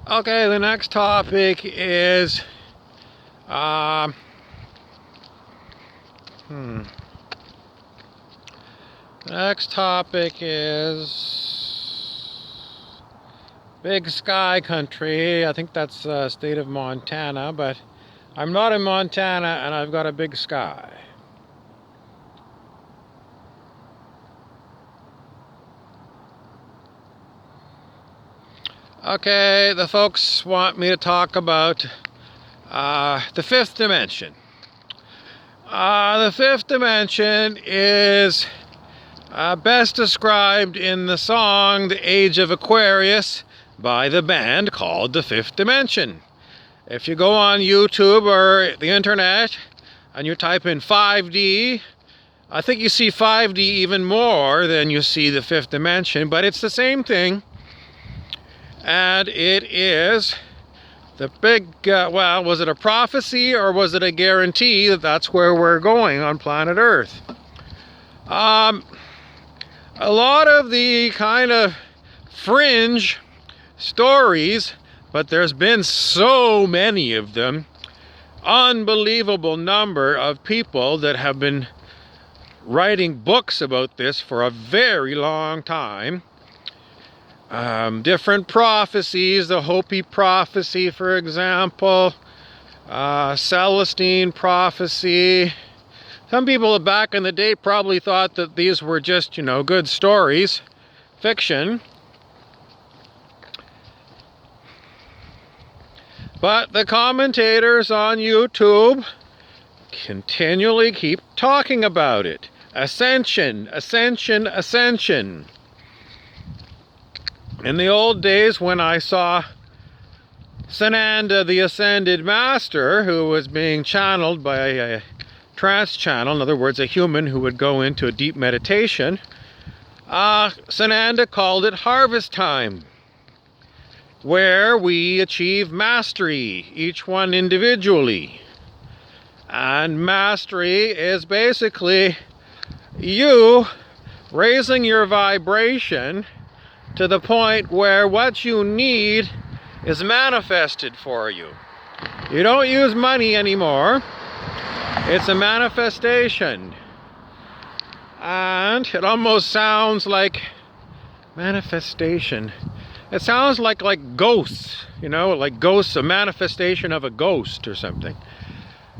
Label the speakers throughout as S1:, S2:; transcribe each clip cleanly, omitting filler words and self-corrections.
S1: Okay, the next topic is um, hmm. The next topic is Big Sky Country. I think that's the state of Montana, but I'm not in Montana and I've got a big sky. Okay, the folks want me to talk about the fifth dimension. The fifth dimension is best described in the song The Age of Aquarius by the band called The Fifth Dimension. If you go on YouTube or the internet and you type in 5D, I think you see 5D even more than you see the fifth dimension, but it's the same thing. And it is the big, well, was it a prophecy or was it a guarantee that that's where we're going on planet Earth? A lot of the kind of fringe stories, but there's been so many of them, unbelievable number of people that have been writing books about this for a very long time. Different prophecies, the Hopi prophecy, for example, Celestine prophecy. Some people back in the day probably thought that these were just, good stories, fiction. But the commentators on YouTube continually keep talking about it. Ascension, ascension, ascension. In the old days when I saw Sananda the Ascended Master, who was being channeled by a trance channel, in other words, a human who would go into a deep meditation, Sananda called it harvest time, where we achieve mastery, each one individually. And mastery is basically you raising your vibration to the point where what you need is manifested for you. You don't use money anymore. It's a manifestation. And it almost sounds like manifestation. It sounds like ghosts, like ghosts, a manifestation of a ghost or something.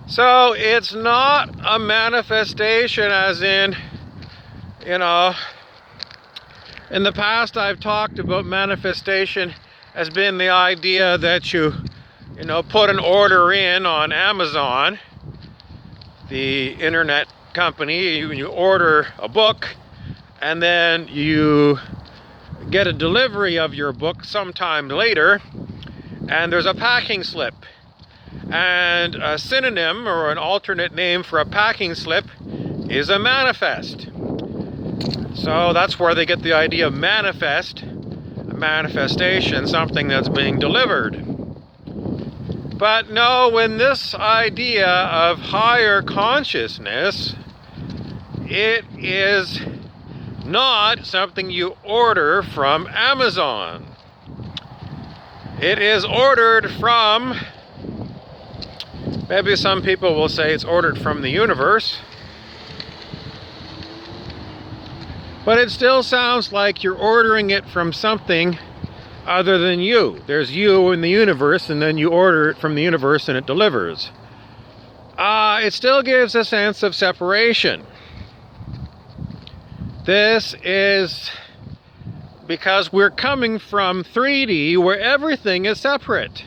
S1: So it's not a manifestation as in, in the past I've talked about manifestation as being the idea that you put an order in on Amazon, the internet company. You order a book and then you get a delivery of your book sometime later, and there's a packing slip. And a synonym or an alternate name for a packing slip is a manifest. So that's where they get the idea of manifest, a manifestation, something that's being delivered. But no, in this idea of higher consciousness, it is not something you order from Amazon. It is ordered from, maybe some people will say it's ordered from the universe, but it still sounds like you're ordering it from something other than you. There's you in the universe, and then you order it from the universe and it delivers. It still gives a sense of separation. This is because we're coming from 3D where everything is separate.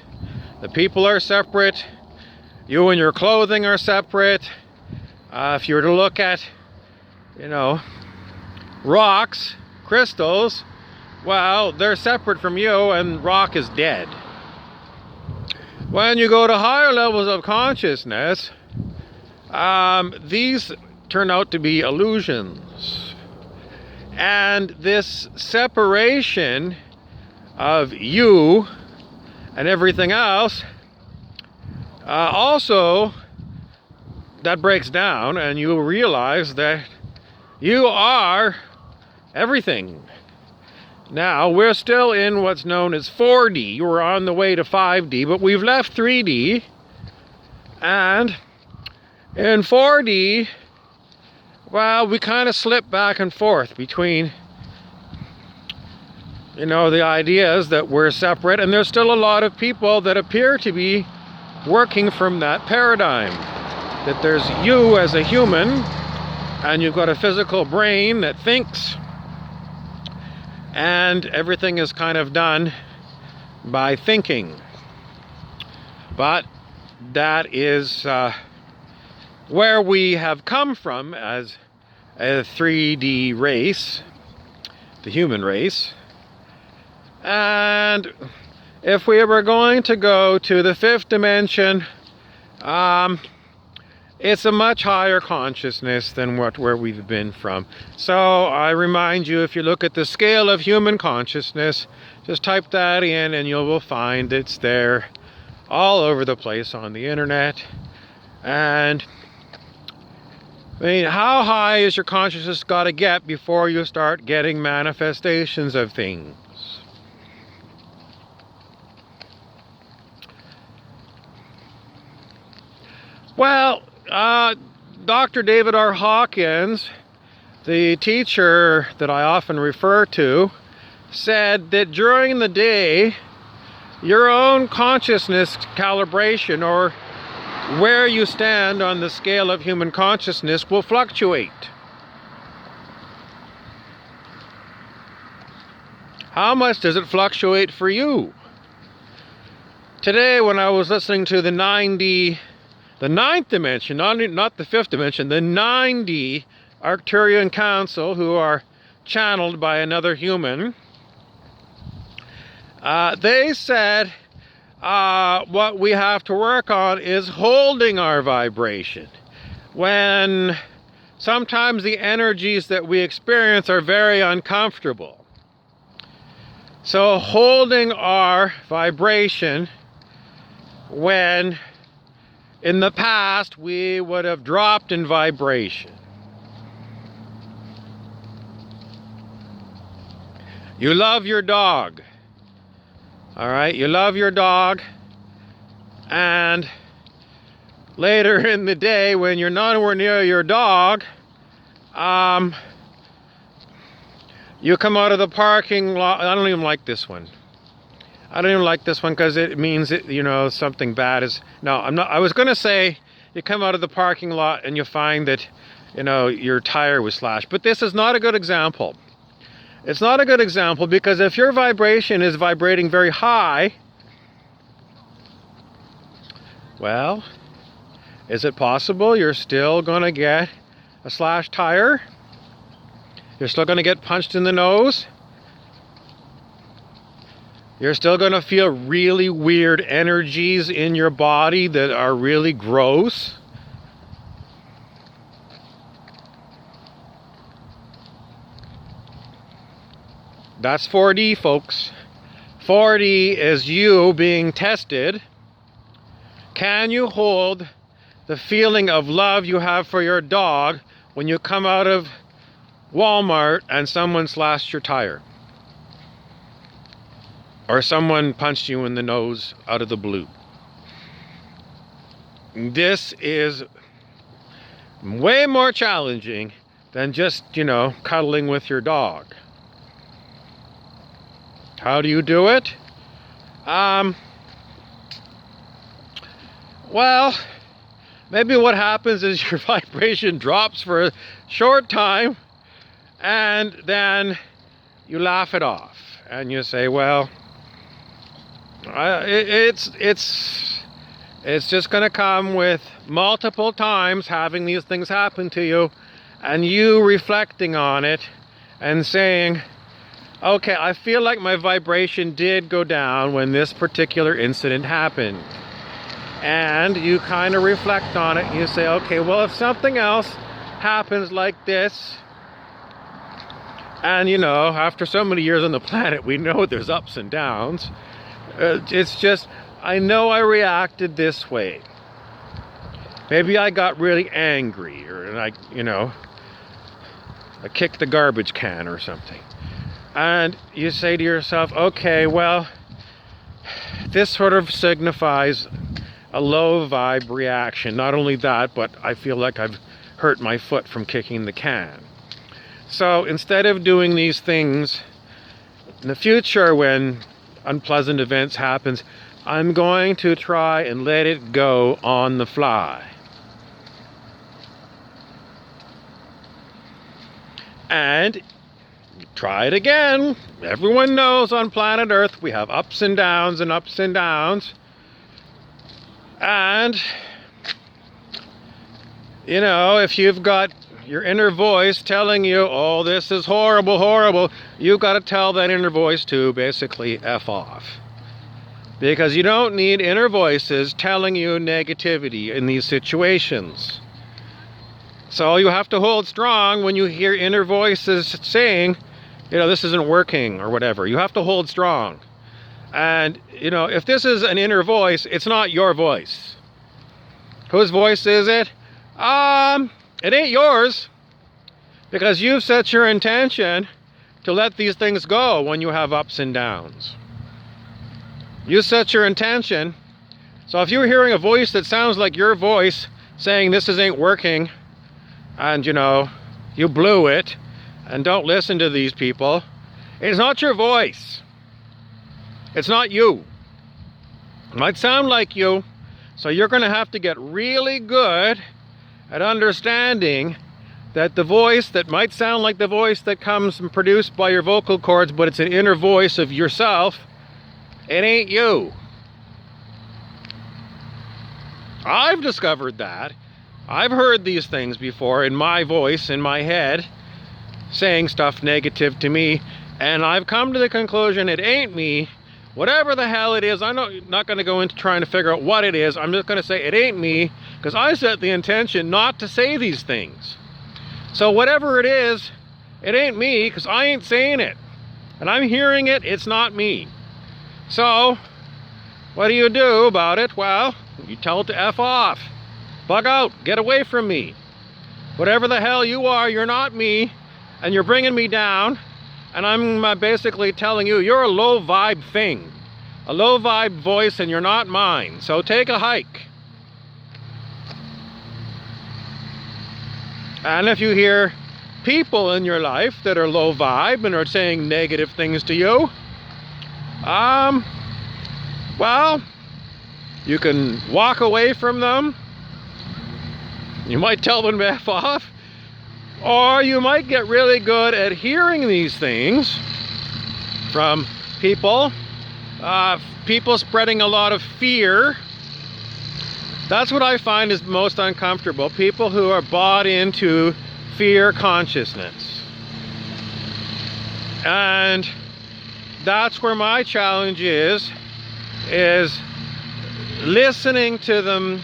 S1: The people are separate. You and your clothing are separate. If you were to look at, rocks, crystals, well, they're separate from you and rock is dead. When you go to higher levels of consciousness, these turn out to be illusions. And this separation of you and everything else, also, that breaks down and you realize that you are everything. Now, we're still in what's known as 4D. We're on the way to 5D, but we've left 3D. And in 4D, well, we kind of slip back and forth between, the ideas that we're separate, and there's still a lot of people that appear to be working from that paradigm. That there's you as a human, and you've got a physical brain that thinks, and everything is kind of done by thinking. But that is where we have come from as a 3D race, the human race. And if we were going to go to the 5th dimension, it's a much higher consciousness than where we've been from. So I remind you, if you look at the scale of human consciousness, just type that in and you will find it's there all over the place on the internet. And I mean, how high is your consciousness got to get before you start getting manifestations of things? Well, Dr. David R. Hawkins, the teacher that I often refer to, said that during the day, your own consciousness calibration, or where you stand on the scale of human consciousness, will fluctuate. How much does it fluctuate for you? Today, when I was listening to the 9D, the 9th dimension, not the 5th dimension, the 9D Arcturian Council, who are channeled by another human, they said what we have to work on is holding our vibration. When sometimes the energies that we experience are very uncomfortable. So holding our vibration when in the past we would have dropped in vibration. You love your dog. All right, you love your dog, and later in the day when you're nowhere near your dog, you come out of the parking lot. I don't even like this one. I don't even like this one because it means something bad is. No, I'm not. I was going to say you come out of the parking lot and you find that your tire was slashed, but this is not a good example. It's not a good example because if your vibration is vibrating very high, well, is it possible you're still going to get a slashed tire? You're still going to get punched in the nose? You're still going to feel really weird energies in your body that are really gross? That's 4D, folks. 4D is you being tested. Can you hold the feeling of love you have for your dog when you come out of Walmart and someone slashed your tire? Or someone punched you in the nose out of the blue? This is way more challenging than just, cuddling with your dog. How do you do it? Well, maybe what happens is your vibration drops for a short time and then you laugh it off and you say, well, it's just going to come with multiple times having these things happen to you and you reflecting on it and saying, okay, I feel like my vibration did go down when this particular incident happened. And you kind of reflect on it and you say, okay, well, if something else happens like this, and after so many years on the planet, we know there's ups and downs. It's just, I know I reacted this way. Maybe I got really angry, or I kicked the garbage can or something. And you say to yourself, okay, well, this sort of signifies a low vibe reaction. Not only that, but I feel like I've hurt my foot from kicking the can. So instead of doing these things in the future when unpleasant events happens, I'm going to try and let it go on the fly. And try it again. Everyone knows on planet Earth we have ups and downs and ups and downs. And, you know, if you've got your inner voice telling you, oh, this is horrible, horrible, you've got to tell that inner voice to basically F off. Because you don't need inner voices telling you negativity in these situations. So you have to hold strong when you hear inner voices saying, you know, this isn't working or whatever. You have to hold strong. And, you know, if this is an inner voice, it's not your voice. Whose voice is it? It ain't yours. Because you've set your intention to let these things go when you have ups and downs. You set your intention. So if you're hearing a voice that sounds like your voice saying this ain't working, and, you know, you blew it, and don't listen to these people, it's not your voice. It's not you. It might sound like you, so you're going to have to get really good at understanding that the voice that might sound like the voice that comes and produced by your vocal cords, but it's an inner voice of yourself, it ain't you. I've discovered that. I've heard these things before in my voice, in my head, saying stuff negative to me, and I've come to the conclusion it ain't me. Whatever the hell it is, I'm not going to go into trying to figure out what it is. I'm just going to say it ain't me, because I set the intention not to say these things. So whatever it is, it ain't me, because I ain't saying it. And I'm hearing it, it's not me. So, what do you do about it? Well, you tell it to F off. Bug out, get away from me. Whatever the hell you are, you're not me, and you're bringing me down, and I'm basically telling you, you're a low vibe thing. A low vibe voice, and you're not mine. So take a hike. And if you hear people in your life that are low vibe and are saying negative things to you, well, you can walk away from them. You might tell them to F off, or you might get really good at hearing these things from people. People spreading a lot of fear. That's what I find is most uncomfortable. People who are bought into fear consciousness. And that's where my challenge is listening to them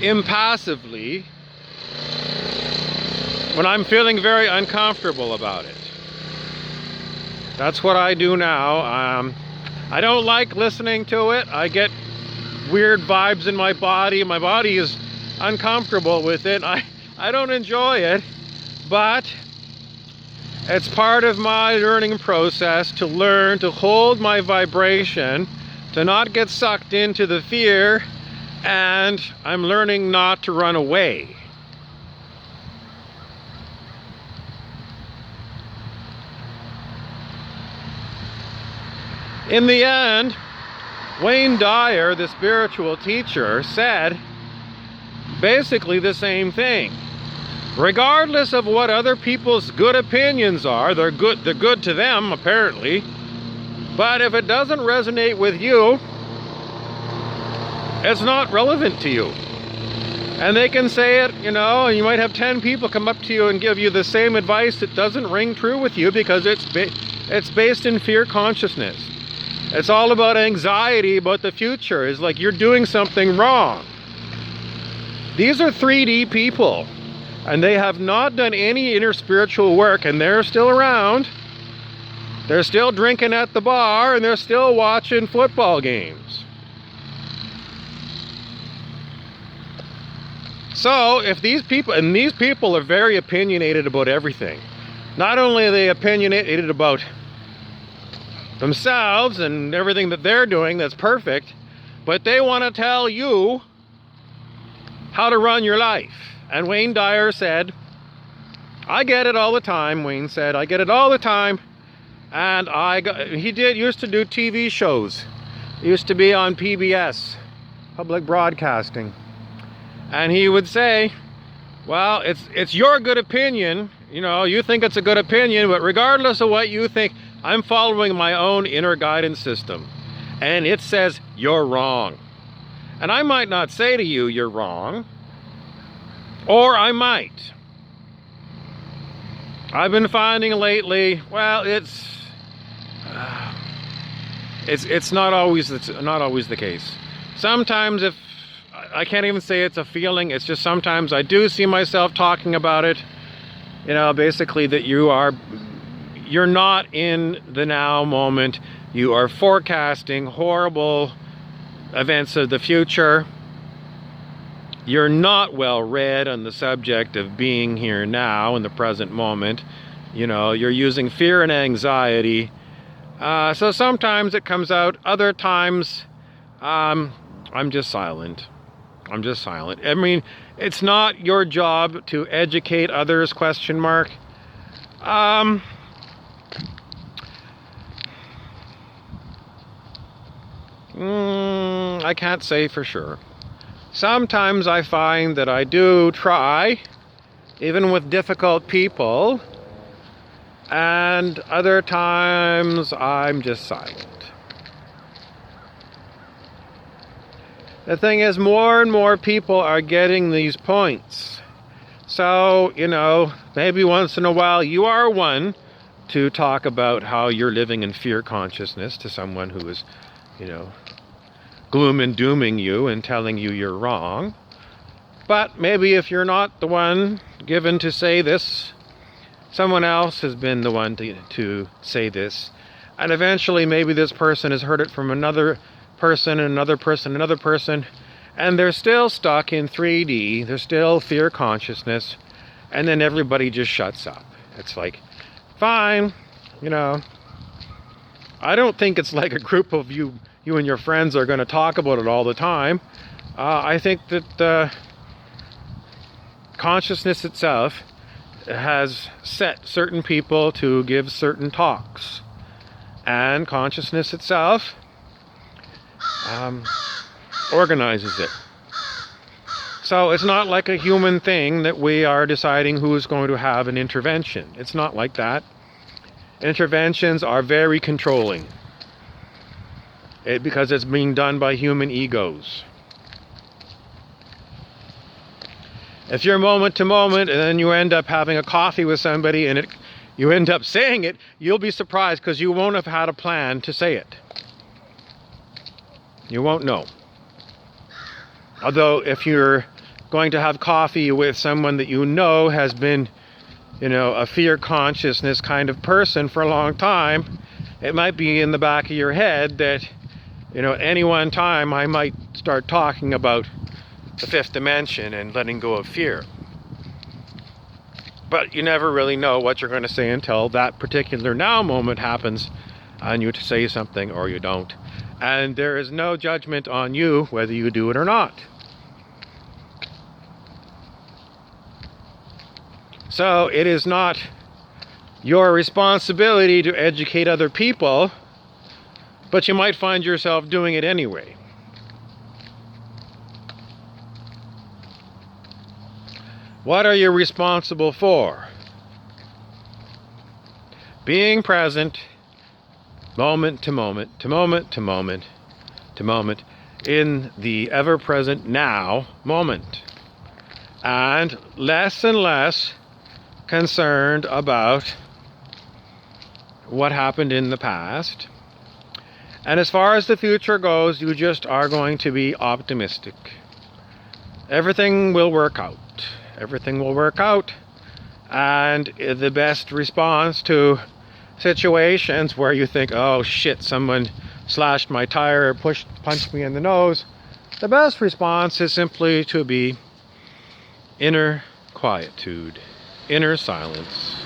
S1: impassively when I'm feeling very uncomfortable about it. That's what I do now. I don't like listening to it. I get weird vibes in my body. My body is uncomfortable with it. I don't enjoy it, but it's part of my learning process to learn to hold my vibration, to not get sucked into the fear, and I'm learning not to run away. In the end, Wayne Dyer, the spiritual teacher, said basically the same thing. Regardless of what other people's good opinions are, they're good to them, apparently. But if it doesn't resonate with you, it's not relevant to you. And they can say it, you know, and you might have 10 people come up to you and give you the same advice that doesn't ring true with you because it's based in fear consciousness. It's all about anxiety about the future. It's like you're doing something wrong. These are 3D people, and they have not done any inner spiritual work, and they're still around. They're still drinking at the bar, and they're still watching football games. So if these people are very opinionated about everything. Not only are they opinionated about themselves and everything that they're doing that's perfect, but they want to tell you how to run your life. And Wayne Dyer said, I get it all the time. Wayne said, I get it all the time. And he used to do TV shows. He used to be on PBS, public broadcasting. And he would say, well, it's your good opinion. You know, you think it's a good opinion, but regardless of what you think, I'm following my own inner guidance system. And it says you're wrong. And I might not say to you, you're wrong. Or I might. I've been finding lately, well, it's not always the case. Sometimes, if I can't even say it's a feeling, it's just sometimes I do see myself talking about it. You know, basically that you're not in the now moment. You are forecasting horrible events of the future. You're not well read on the subject of being here now in the present moment. You know, you're using fear and anxiety. So sometimes it comes out. Other times, I'm just silent. I'm just silent. I mean, it's not your job to educate others, ? I can't say for sure. Sometimes I find that I do try, even with difficult people, and other times I'm just silent. The thing is, more and more people are getting these points. So, you know, maybe once in a while you are one to talk about how you're living in fear consciousness to someone who is, you know, gloom and dooming you and telling you you're wrong. But maybe if you're not the one given to say this, someone else has been the one to say this. And eventually maybe this person has heard it from another person, and another person, another person, and they're still stuck in 3D. They're still fear consciousness. And then everybody just shuts up. It's like, fine, you know. I don't think it's like a group of you and your friends are going to talk about it all the time. I think that consciousness itself has set certain people to give certain talks. And consciousness itself organizes it. So it's not like a human thing that we are deciding who is going to have an intervention. It's not like that. Interventions are very controlling. Because it's being done by human egos. If you're moment to moment and then you end up having a coffee with somebody and you end up saying it, you'll be surprised because you won't have had a plan to say it. You won't know. Although if you're going to have coffee with someone that you know has been, you know, a fear consciousness kind of person for a long time, it might be in the back of your head that, you know, any one time I might start talking about the fifth dimension and letting go of fear. But you never really know what you're going to say until that particular now moment happens and you to say something or you don't. And there is no judgment on you whether you do it or not. So it is not your responsibility to educate other people, but you might find yourself doing it anyway. What are you responsible for? Being present, moment to moment, to moment to moment, to moment, in the ever-present now moment. And less concerned about what happened in the past. And as far as the future goes, you just are going to be optimistic. Everything will work out. Everything will work out. And the best response to situations where you think, oh shit, someone slashed my tire or punched me in the nose, the best response is simply to be inner quietude, inner silence.